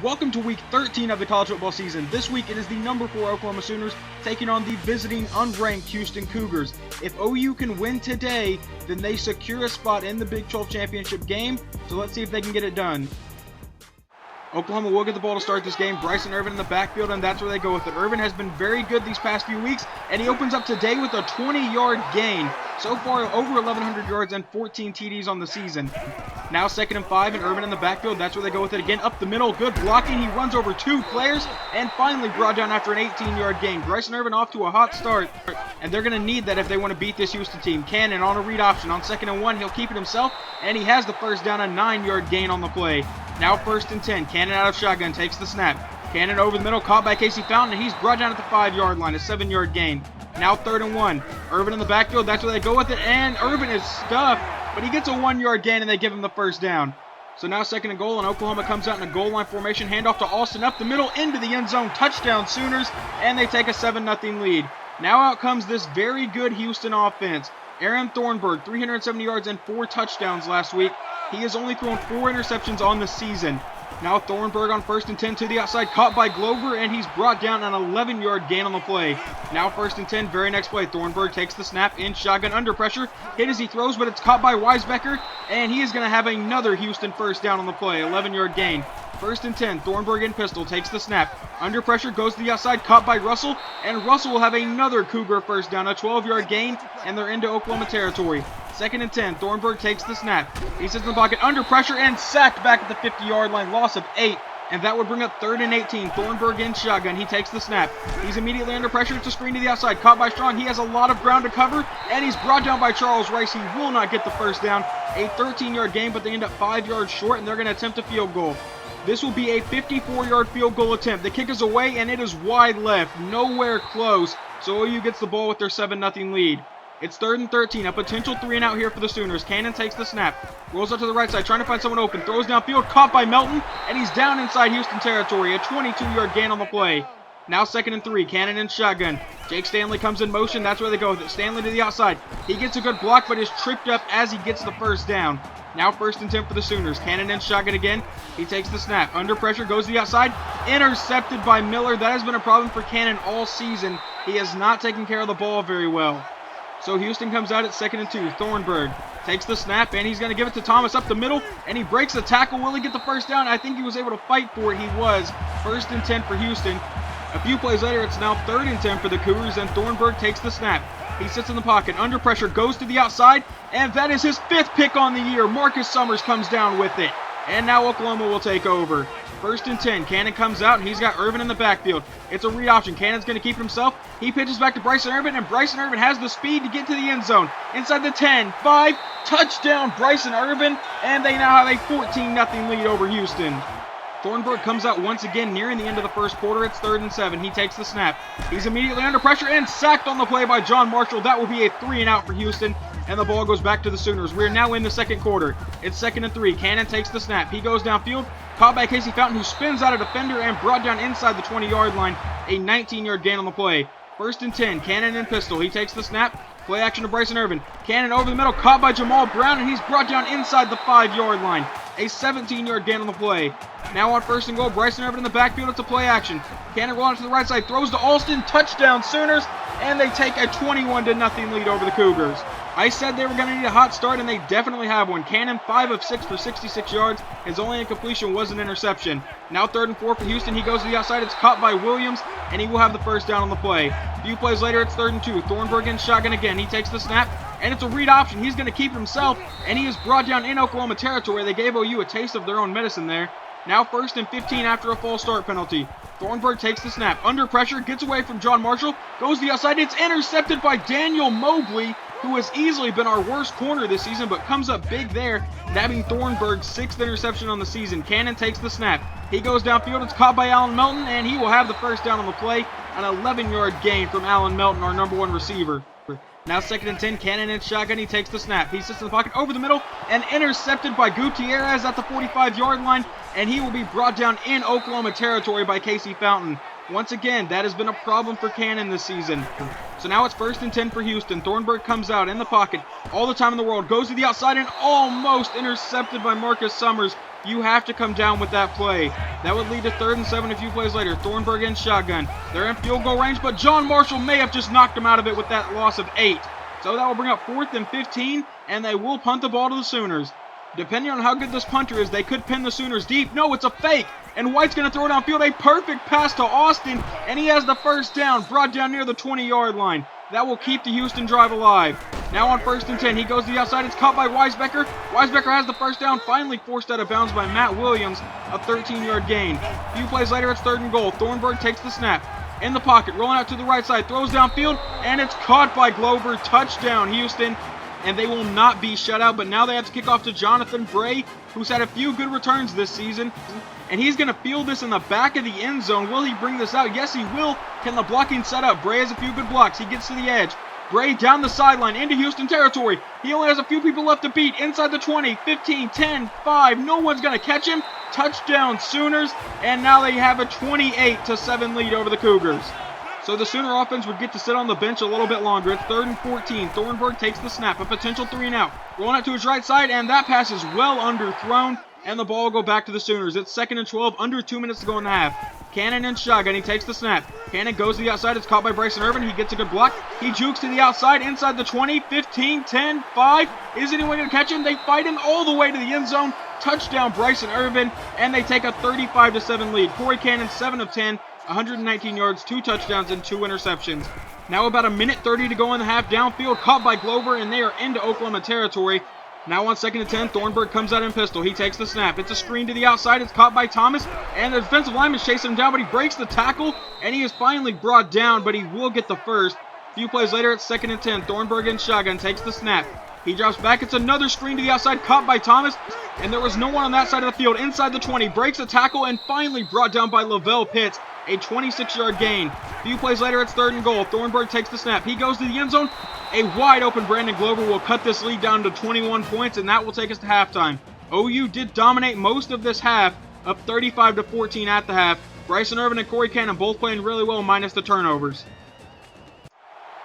Welcome to week 13 of the college football season. This week it is the number 4 Oklahoma Sooners taking on the visiting unranked Houston Cougars. If OU can win today, then they secure a spot in the Big 12 championship game. So let's see if they can get it done. Oklahoma will get the ball to start this game. Bryson Irvin in the backfield, and that's where they go with it. Irvin has been very good these past few weeks, and he opens up today with a 20-yard gain. So far, over 1,100 yards and 14 TDs on the season. Now 2nd and 5, and Irvin in the backfield. That's where they go with it again. Up the middle, good blocking. He runs over 2 players, and finally brought down after an 18-yard gain. Bryson Irvin off to a hot start, and they're going to need that if they want to beat this Houston team. Cannon on a read option on 2nd and 1. He'll keep it himself, and he has the first down, a 9-yard gain on the play. Now 1st and 10. Cannon out of shotgun, takes the snap. Cannon over the middle, caught by Casey Fountain, and he's brought down at the 5-yard line, a 7-yard gain. Now 3rd and 1. Irvin in the backfield, that's where they go with it, and Irvin is stuffed, but he gets a 1-yard gain, and they give him the first down. So now 2nd and goal, and Oklahoma comes out in a goal line formation, handoff to Austin up the middle, into the end zone, touchdown Sooners, and they take a 7-0 lead. Now out comes this very good Houston offense. Aaron Thornburg, 370 yards and 4 touchdowns last week. He has only thrown 4 interceptions on the season. Now Thornburg on 1st and 10 to the outside, caught by Glover, and he's brought down an 11-yard gain on the play. Now 1st and 10, very next play, Thornburg takes the snap in shotgun under pressure, hit as he throws, but it's caught by Weisbecker, and he is going to have another Houston first down on the play, 11-yard gain. 1st and 10, Thornburg in pistol, takes the snap. Under pressure, goes to the outside, caught by Russell, and Russell will have another Cougar first down, a 12-yard gain, and they're into Oklahoma territory. 2nd and 10, Thornburg takes the snap. He sits in the pocket, under pressure, and sacked back at the 50-yard line, loss of 8. And that would bring up 3rd and 18. Thornburg in shotgun. He takes the snap. He's immediately under pressure. It's a screen to the outside. Caught by Strong. He has a lot of ground to cover. And he's brought down by Charles Rice. He will not get the first down. A 13-yard gain, but they end up 5 yards short, and they're going to attempt a field goal. This will be a 54-yard field goal attempt. The kick is away, and it is wide left. Nowhere close. So OU gets the ball with their 7-0 lead. It's 3rd and 13, a potential 3-and-out here for the Sooners. Cannon takes the snap, rolls up to the right side, trying to find someone open, throws downfield, caught by Melton, and he's down inside Houston territory, a 22-yard gain on the play. Now 2nd and 3, Cannon in shotgun. Jake Stanley comes in motion, that's where they go with it. Stanley to the outside. He gets a good block, but is tripped up as he gets the first down. Now 1st and 10 for the Sooners. Cannon in shotgun again. He takes the snap. Under pressure, goes to the outside. Intercepted by Miller. That has been a problem for Cannon all season. He has not taken care of the ball very well. So Houston comes out at 2nd and 2. Thornburg takes the snap, and he's going to give it to Thomas up the middle, and he breaks the tackle. Will he get the first down? I think he was able to fight for it. He was. 1st and 10 for Houston. A few plays later, it's now 3rd and 10 for the Cougars, and Thornburg takes the snap. He sits in the pocket, under pressure, goes to the outside, and that is his 5th pick on the year. Marcus Summers comes down with it, and now Oklahoma will take over. 1st and 10, Cannon comes out, and he's got Irvin in the backfield. It's a read option. Cannon's going to keep it himself. He pitches back to Bryson Irvin, and Bryson Irvin has the speed to get to the end zone. Inside the 10, 5, touchdown Bryson Irvin, and they now have a 14-0 lead over Houston. Thornburg comes out once again nearing the end of the first quarter. It's 3rd and 7. He takes the snap. He's immediately under pressure and sacked on the play by John Marshall. That will be a 3-and-out for Houston, and the ball goes back to the Sooners. We're now in the 2nd quarter. It's 2nd and 3. Cannon takes the snap. He goes downfield, caught by Casey Fountain, who spins out a defender and brought down inside the 20-yard line. A 19-yard gain on the play. 1st and 10. Cannon in pistol. He takes the snap. Play action to Bryson Irvin. Cannon over the middle, caught by Jamal Brown, and he's brought down inside the 5-yard line. A 17-yard gain on the play. Now on 1st and goal, Bryson Irvin in the backfield. It's a play action. Cannon rolling to the right side, throws to Alston, touchdown Sooners, and they take a 21-0 lead over the Cougars. I said they were going to need a hot start, and they definitely have one. Cannon, 5 of 6 for 66 yards. His only incompletion was an interception. Now 3rd and 4 for Houston. He goes to the outside. It's caught by Williams, and he will have the first down on the play. A few plays later, it's 3rd and 2. Thornburg in shotgun again. He takes the snap, and it's a read option. He's going to keep himself, and he is brought down in Oklahoma territory. They gave OU a taste of their own medicine there. Now 1st and 15 after a false start penalty. Thornburg takes the snap. Under pressure, gets away from John Marshall, goes to the outside. It's intercepted by Daniel Mobley, who has easily been our worst corner this season, but comes up big there, nabbing Thornburg's 6th interception on the season. Cannon takes the snap. He goes downfield. It's caught by Allen Melton, and he will have the first down on the play. An 11-yard gain from Allen Melton, our number 1 receiver. Now 2nd and 10, Cannon in shotgun. He takes the snap. He sits in the pocket over the middle and intercepted by Gutierrez at the 45-yard line, and he will be brought down in Oklahoma territory by Casey Fountain. Once again, that has been a problem for Cannon this season. So now it's 1st and 10 for Houston. Thornburg comes out in the pocket all the time in the world, goes to the outside and almost intercepted by Marcus Summers. You have to come down with that play. That would lead to 3rd and 7 a few plays later. Thornburg in shotgun. They're in field goal range, but John Marshall may have just knocked him out of it with that loss of 8. So that will bring up 4th and 15, and they will punt the ball to the Sooners. Depending on how good this punter is, they could pin the Sooners deep. No, it's a fake, and White's going to throw it downfield. A perfect pass to Austin, and he has the first down, brought down near the 20-yard line. That will keep the Houston drive alive. Now on 1st and 10, he goes to the outside. It's caught by Weisbecker. Weisbecker has the first down, finally forced out of bounds by Matt Williams, a 13-yard gain. A few plays later, it's 3rd and goal. Thornburg takes the snap. In the pocket, rolling out to the right side, throws downfield, and it's caught by Glover. Touchdown, Houston. And they will not be shut out, but now they have to kick off to Jonathan Bray, who's had a few good returns this season. And he's going to field this in the back of the end zone. Will he bring this out? Yes, he will. Can the blocking set up? Bray has a few good blocks. He gets to the edge. Bray down the sideline into Houston territory. He only has a few people left to beat. Inside the 20, 15, 10, 5. No one's going to catch him. Touchdown Sooners. And now they have a 28-7 lead over the Cougars. So the Sooner offense would get to sit on the bench a little bit longer. It's 3rd and 14. Thornburg takes the snap. A potential 3 and out. Rolling out to his right side, and that pass is well underthrown. And the ball will go back to the Sooners. It's 2nd and 12, under 2 minutes to go in the half. Cannon in shotgun. He takes the snap. Cannon goes to the outside. It's caught by Bryson Irvin. He gets a good block. He jukes to the outside, inside the 20, 15, 10, 5. Is anyone going to catch him? They fight him all the way to the end zone. Touchdown, Bryson Irvin. And they take a 35-7 lead. Corey Cannon, 7 of 10. 119 yards, 2 touchdowns, and 2 interceptions. Now about 1:30 to go in the half. Downfield, caught by Glover, and they are into Oklahoma territory. Now on 2nd and 10, Thornburg comes out in pistol. He takes the snap. It's a screen to the outside. It's caught by Thomas, and the defensive lineman's chasing him down, but he breaks the tackle, and he is finally brought down, but he will get the first. A few plays later, it's 2nd and 10. Thornburg in shotgun takes the snap. He drops back. It's another screen to the outside, caught by Thomas, and there was no one on that side of the field. Inside the 20, breaks a tackle, and finally brought down by Lavelle Pitts. A 26-yard gain. A few plays later, it's 3rd and goal. Thornburg takes the snap. He goes to the end zone. A wide-open Brandon Glover will cut this lead down to 21 points, and that will take us to halftime. OU did dominate most of this half, up 35-14 at the half. Bryson Irvin and Corey Cannon both playing really well, minus the turnovers.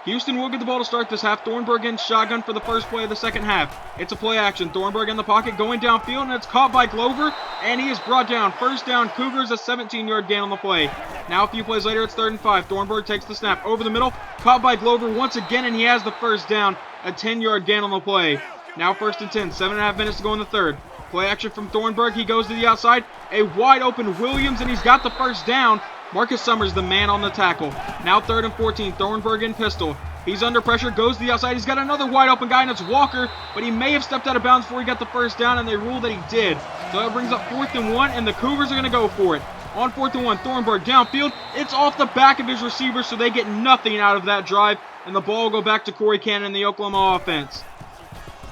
Houston will get the ball to start this half. Thornburg in shotgun for the first play of the second half. It's a play action. Thornburg in the pocket going downfield, and it's caught by Glover, and he is brought down. First down, Cougars, a 17-yard gain on the play. Now a few plays later, it's 3rd and 5. Thornburg takes the snap over the middle, caught by Glover once again, and he has the first down. A 10-yard gain on the play. Now 1st and 10, 7.5 minutes to go in the third. Play action from Thornburg. He goes to the outside. A wide open Williams, and he's got the first down. Marcus Summers, the man on the tackle. Now 3rd and 14. Thornburg in pistol. He's under pressure. Goes to the outside. He's got another wide open guy, and it's Walker. But he may have stepped out of bounds before he got the first down, and they rule that he did. So that brings up 4th and 1, and the Cougars are going to go for it. On 4th and 1, Thornburg downfield. It's off the back of his receiver, so they get nothing out of that drive. And the ball will go back to Corey Cannon, the Oklahoma offense.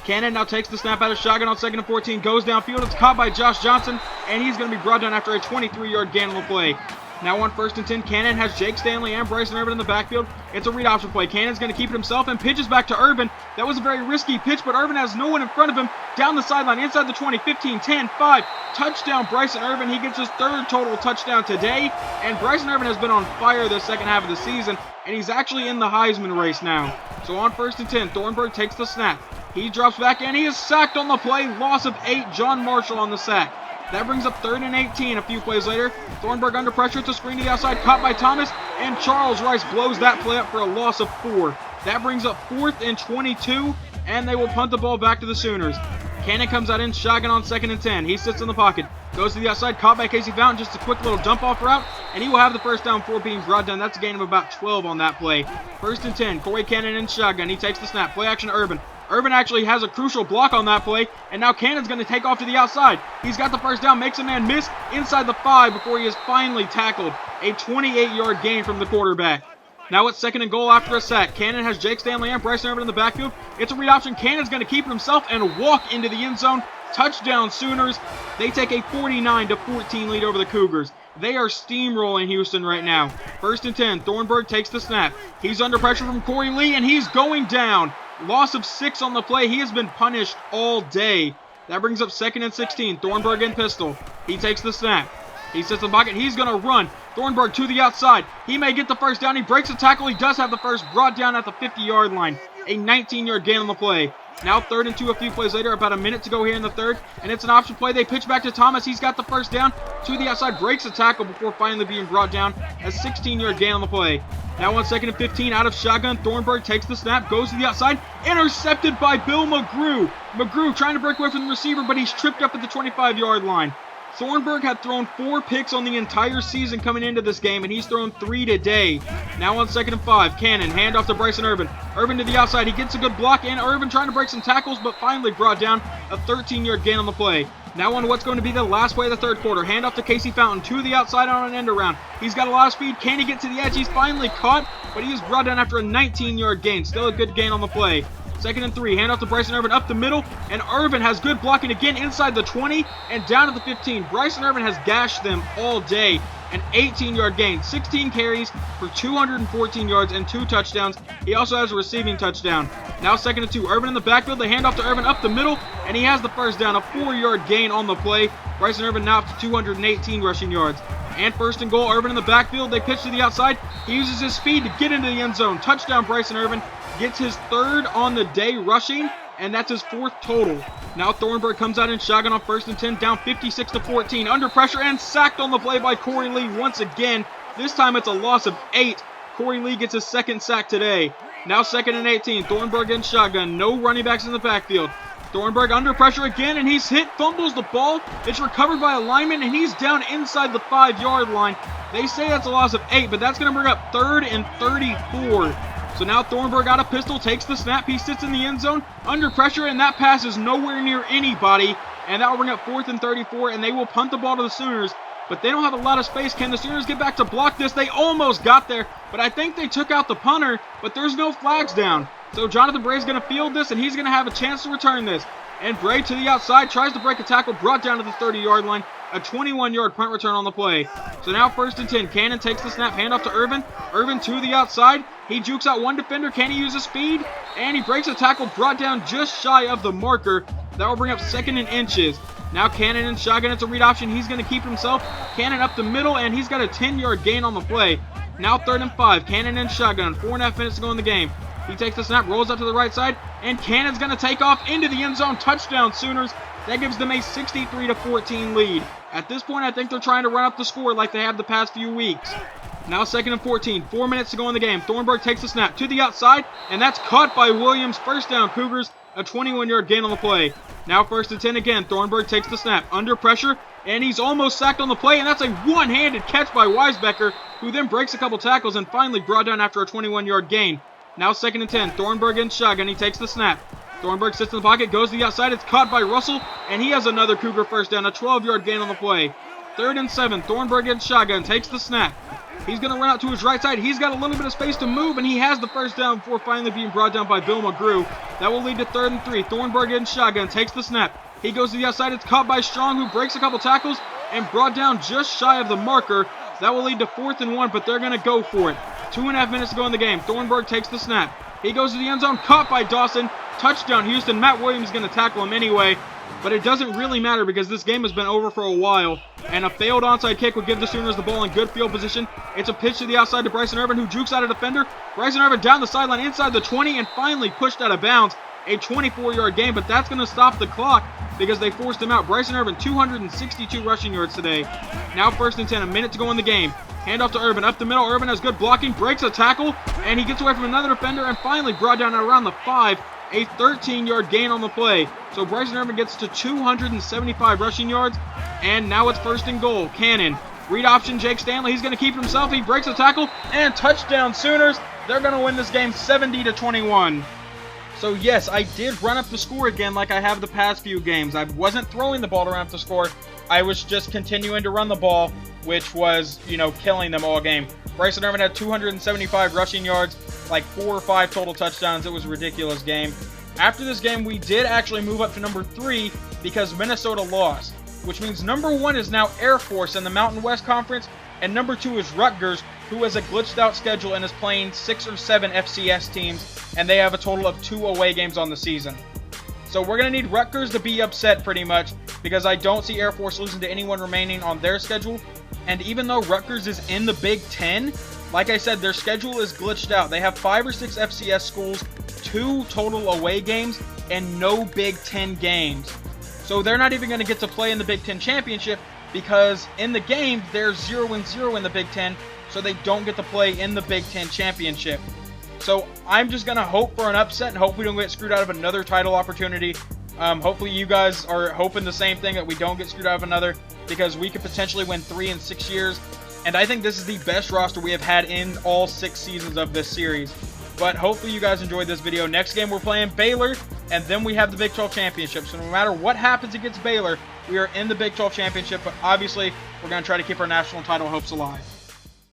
Cannon now takes the snap out of shotgun on 2nd and 14. Goes downfield. It's caught by Josh Johnson, and he's going to be brought down after a 23-yard gain on the play. Now on 1st and 10, Cannon has Jake Stanley and Bryson Irvin in the backfield. It's a read option play. Cannon's going to keep it himself and pitches back to Irvin. That was a very risky pitch, but Irvin has no one in front of him. Down the sideline, inside the 20, 15, 10, 5. Touchdown, Bryson Irvin. He gets his 3rd total touchdown today. And Bryson Irvin has been on fire this second half of the season, and he's actually in the Heisman race now. So on 1st and 10, Thornburg takes the snap. He drops back, and he is sacked on the play. Loss of 8, John Marshall on the sack. That brings up 3rd and 18 a few plays later. Thornburg under pressure. It's a screen to the outside, caught by Thomas, and Charles Rice blows that play up for a loss of 4. That brings up 4th and 22, and they will punt the ball back to the Sooners. Cannon comes out in shotgun on 2nd and 10. He sits in the pocket, goes to the outside, caught by Casey Fountain. Just a quick little dump-off route, and he will have the first down before being brought down. That's a gain of about 12 on that play. 1st and 10, Corey Cannon in shotgun. He takes the snap. Play action Urban. Urban actually has a crucial block on that play, and now Cannon's going to take off to the outside. He's got the first down, makes a man miss inside the 5 before he is finally tackled. A 28-yard gain from the quarterback. Now it's 2nd and goal after a sack. Cannon has Jake Stanley and Bryson Irvin in the backfield. It's a read option. Cannon's going to keep it himself and walk into the end zone. Touchdown Sooners. They take a 49-14 lead over the Cougars. They are steamrolling Houston right now. 1st and 10. Thornburg takes the snap. He's under pressure from Corey Lee, and he's going down. Loss of 6 on the play. He has been punished all day. That brings up 2nd and 16. Thornburg in pistol. He takes the snap. He sits in the pocket. He's going to run. Thornburg to the outside. He may get the first down. He breaks the tackle. He does have the first, brought down at the 50-yard line. A 19-yard gain on the play. Now 3rd and 2 a few plays later, about a minute to go here in the 3rd, and it's an option play. They pitch back to Thomas. He's got the first down to the outside, breaks a tackle before finally being brought down. A 16-yard gain on the play. Now on 2nd and 15, out of shotgun, Thornburg takes the snap, goes to the outside, intercepted by Bill McGrew. McGrew trying to break away from the receiver, but he's tripped up at the 25-yard line. Thornburg had thrown 4 picks on the entire season coming into this game, and he's thrown 3 today. Now on 2nd and 5, Cannon, handoff to Bryson Irvin. Irvin to the outside, he gets a good block, and Irvin trying to break some tackles, but finally brought down. A 13-yard gain on the play. Now on what's going to be the last play of the 3rd quarter. Handoff to Casey Fountain to the outside on an end around. He's got a lot of speed. Can he get to the edge? He's finally caught, but he is brought down after a 19-yard gain. Still a good gain on the play. 2nd and 3, handoff to Bryson Irvin up the middle, and Irvin has good blocking again inside the 20 and down at the 15. Bryson Irvin has gashed them all day. An 18-yard gain, 16 carries for 214 yards and 2 touchdowns. He also has a receiving touchdown. Now 2nd and 2, Irvin in the backfield. They hand off to Irvin up the middle, and he has the first down, a 4-yard gain on the play. Bryson Irvin now up to 218 rushing yards. And 1st and goal, Irvin in the backfield. They pitch to the outside. He uses his speed to get into the end zone. Touchdown, Bryson Irvin. Gets his 3rd on the day rushing, and that's his 4th total. Now Thornburg comes out in shotgun on 1st and 10, down 56-14, under pressure and sacked on the play by Corey Lee once again. This time it's a loss of 8. Corey Lee gets his 2nd sack today. Now 2nd and 18, Thornburg in shotgun, no running backs in the backfield. Thornburg under pressure again, and he's hit, fumbles the ball. It's recovered by a lineman, and he's down inside the 5-yard line. They say that's a loss of 8, but that's going to bring up 3rd and 34. So now Thornburg out of pistol, takes the snap, he sits in the end zone, under pressure, and that pass is nowhere near anybody, and that will bring up 4th and 34, and they will punt the ball to the Sooners, but they don't have a lot of space. Can the Sooners get back to block this? They almost got there, but I think they took out the punter, but there's no flags down. So Jonathan Bray's going to field this, and he's going to have a chance to return this. And Bray to the outside, tries to break a tackle, brought down to the 30-yard line. A 21-yard punt return on the play. So now 1st and 10. Cannon takes the snap, handoff to Irvin. Irvin to the outside. He jukes out one defender. Can he use his speed? And he breaks a tackle, brought down just shy of the marker. That will bring up 2nd and inches. Now Cannon in shotgun. It's a read option. He's going to keep himself. Cannon up the middle, and he's got a 10-yard gain on the play. Now 3rd and 5. Cannon in shotgun. 4.5 minutes to go in the game. He takes the snap, rolls up to the right side, and Cannon's going to take off into the end zone. Touchdown, Sooners. That gives them a 63-14 lead. At this point, I think they're trying to run up the score like they have the past few weeks. Now 2nd and 14, 4 minutes to go in the game. Thornburg takes the snap to the outside, and that's caught by Williams. First down, Cougars, a 21-yard gain on the play. Now 1st and 10 again. Thornburg takes the snap, under pressure, and he's almost sacked on the play, and that's a one-handed catch by Weisbecker, who then breaks a couple tackles and finally brought down after a 21-yard gain. Now 2nd and 10, Thornburg in shotgun. He takes the snap. Thornburg sits in the pocket, goes to the outside. It's caught by Russell, and he has another Cougar first down, a 12-yard gain on the play. 3rd and 7, Thornburg in shotgun, takes the snap. He's going to run out to his right side. He's got a little bit of space to move, and he has the first down before finally being brought down by Bill McGrew. That will lead to 3rd and 3. Thornburg in shotgun, takes the snap. He goes to the outside. It's caught by Strong, who breaks a couple tackles and brought down just shy of the marker. That will lead to 4th and 1, but they're going to go for it. 2.5 minutes to go in the game. Thornburg takes the snap. He goes to the end zone, caught by Dawson. Touchdown, Houston. Matt Williams is going to tackle him anyway, but it doesn't really matter because this game has been over for a while, and a failed onside kick would give the Sooners the ball in good field position. It's a pitch to the outside to Bryson Irvin, who jukes out a defender. Bryson Irvin down the sideline inside the 20 and finally pushed out of bounds. A 24-yard gain, but that's going to stop the clock because they forced him out. Bryson Irvin, 262 rushing yards today. Now 1st and 10, a minute to go in the game. Handoff to Irvin, up the middle. Irvin has good blocking, breaks a tackle, and he gets away from another defender and finally brought down around the 5. A 13-yard gain on the play. So Bryson Irvin gets to 275 rushing yards, and now it's 1st and goal. Cannon, read option, Jake Stanley. He's going to keep himself. He breaks a tackle, and touchdown Sooners. They're going to win this game 70-21. So yes, I did run up the score again like I have the past few games. I wasn't throwing the ball to run up the score. I was just continuing to run the ball, which was, killing them all game. Bryson Irvin had 275 rushing yards, like 4 or 5 total touchdowns. It was a ridiculous game. After this game, we did actually move up to number 3 because Minnesota lost, which means number 1 is now Air Force in the Mountain West Conference, and number 2 is Rutgers, who has a glitched out schedule and is playing 6 or 7 FCS teams, and they have a total of 2 away games on the season. So we're going to need Rutgers to be upset pretty much, because I don't see Air Force losing to anyone remaining on their schedule. And even though Rutgers is in the Big Ten, like I said, their schedule is glitched out. They have 5 or 6 FCS schools, 2 total away games, and no Big Ten games. So they're not even going to get to play in the Big Ten Championship because in the game, they're 0-0 in the Big Ten, so they don't get to play in the Big Ten Championship. So I'm just going to hope for an upset and hope we don't get screwed out of another title opportunity. Hopefully you guys are hoping the same thing, that we don't get screwed out of another, because we could potentially win 3 in 6 years. And I think this is the best roster we have had in all 6 seasons of this series. But hopefully you guys enjoyed this video. Next game we're playing Baylor, and then we have the Big 12 Championship. So no matter what happens against Baylor, we are in the Big 12 Championship. But obviously, we're going to try to keep our national title hopes alive.